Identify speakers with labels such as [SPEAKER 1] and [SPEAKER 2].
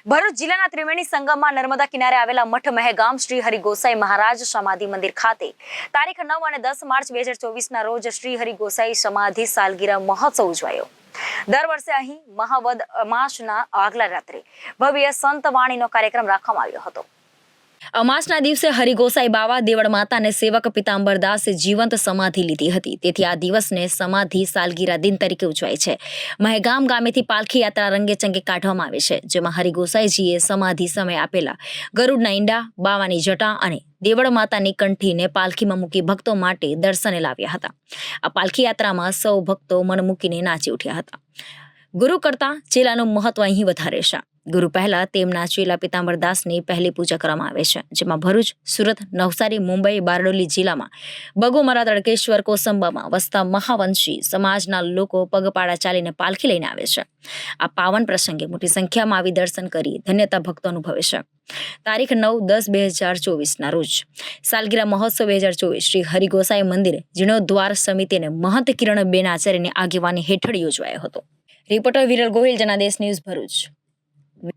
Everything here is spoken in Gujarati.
[SPEAKER 1] ભરૂચ જિલ્લાના ત્રિવેણી સંગમમાં નર્મદા કિનારે આવેલા મઠ મહેગામ શ્રી હરિ ગોસાઈ મહારાજ સમાધિ મંદિર ખાતે તારીખ 9 અને 10 માર્ચ 2024ના રોજ શ્રી હરિ ગોસાઈ સમાધિ સાલગીરા મહોત્સવ ઉજવાયો। દર વર્ષે અહીં મહાવદ અમાસના આગલા રાત્રે ભવ્ય સંત વાણીનો કાર્યક્રમ રાખવામાં આવ્યો હતો। અમાસના દિવસે હરિગોસાઈ બાવા દેવળ માતા અને સેવક પિતાંબરદાસે જીવંત સમાધિ લીધી હતી, તેથી આ દિવસને સમાધિ સાલગીરા દિન તરીકે ઉજવાય છે। મહેગામ ગામેથી પાલખી યાત્રા રંગેચંગે કાઢવામાં આવે છે, જેમાં હરિગોસાઈજીએ સમાધિ સમયે આપેલા ગરુડના ઈંડા, બાવાની જટા અને દેવળ માતાની કંઠીને પાલખીમાં મૂકી ભક્તો માટે દર્શને લાવ્યા હતા। આ પાલખી યાત્રામાં સૌ ભક્તો મન મૂકીને નાચી ઉઠ્યા હતા। ગુરુ કરતાં ચેલાનું મહત્વ અહીં વધારે છે। ગુરુ પહેલા તેમના ચેલા પિતાંબરદાસની પહેલી પૂજા કરવામાં આવે છે, જેમાં ભરૂચ, સુરત, નવસારી, મુંબઈ, બારડોલી જિલ્લામાં બગોમરા, તડકેશ્વર, કોસંબામાં વસતા મહાવંશી સમાજના લોકો પગપાળા ચાલીને પાલખી લઈને આવે છે। આ પાવન પ્રસંગે મોટી સંખ્યામાં આવી દર્શન કરી ધન્યતા ભક્તો અનુભવે છે। તારીખ 9-10-2024ના રોજ સાલગીરા મહોત્સવ 2024 શ્રી હરિગોસાઈ મંદિર જીર્ણોદ્ધાર સમિતિ અને મહંત કિરણબેન આચાર્યની આગેવાની હેઠળ યોજવાયો હતો। Reporter Viral Gohil, Janadesh news, Bharuch.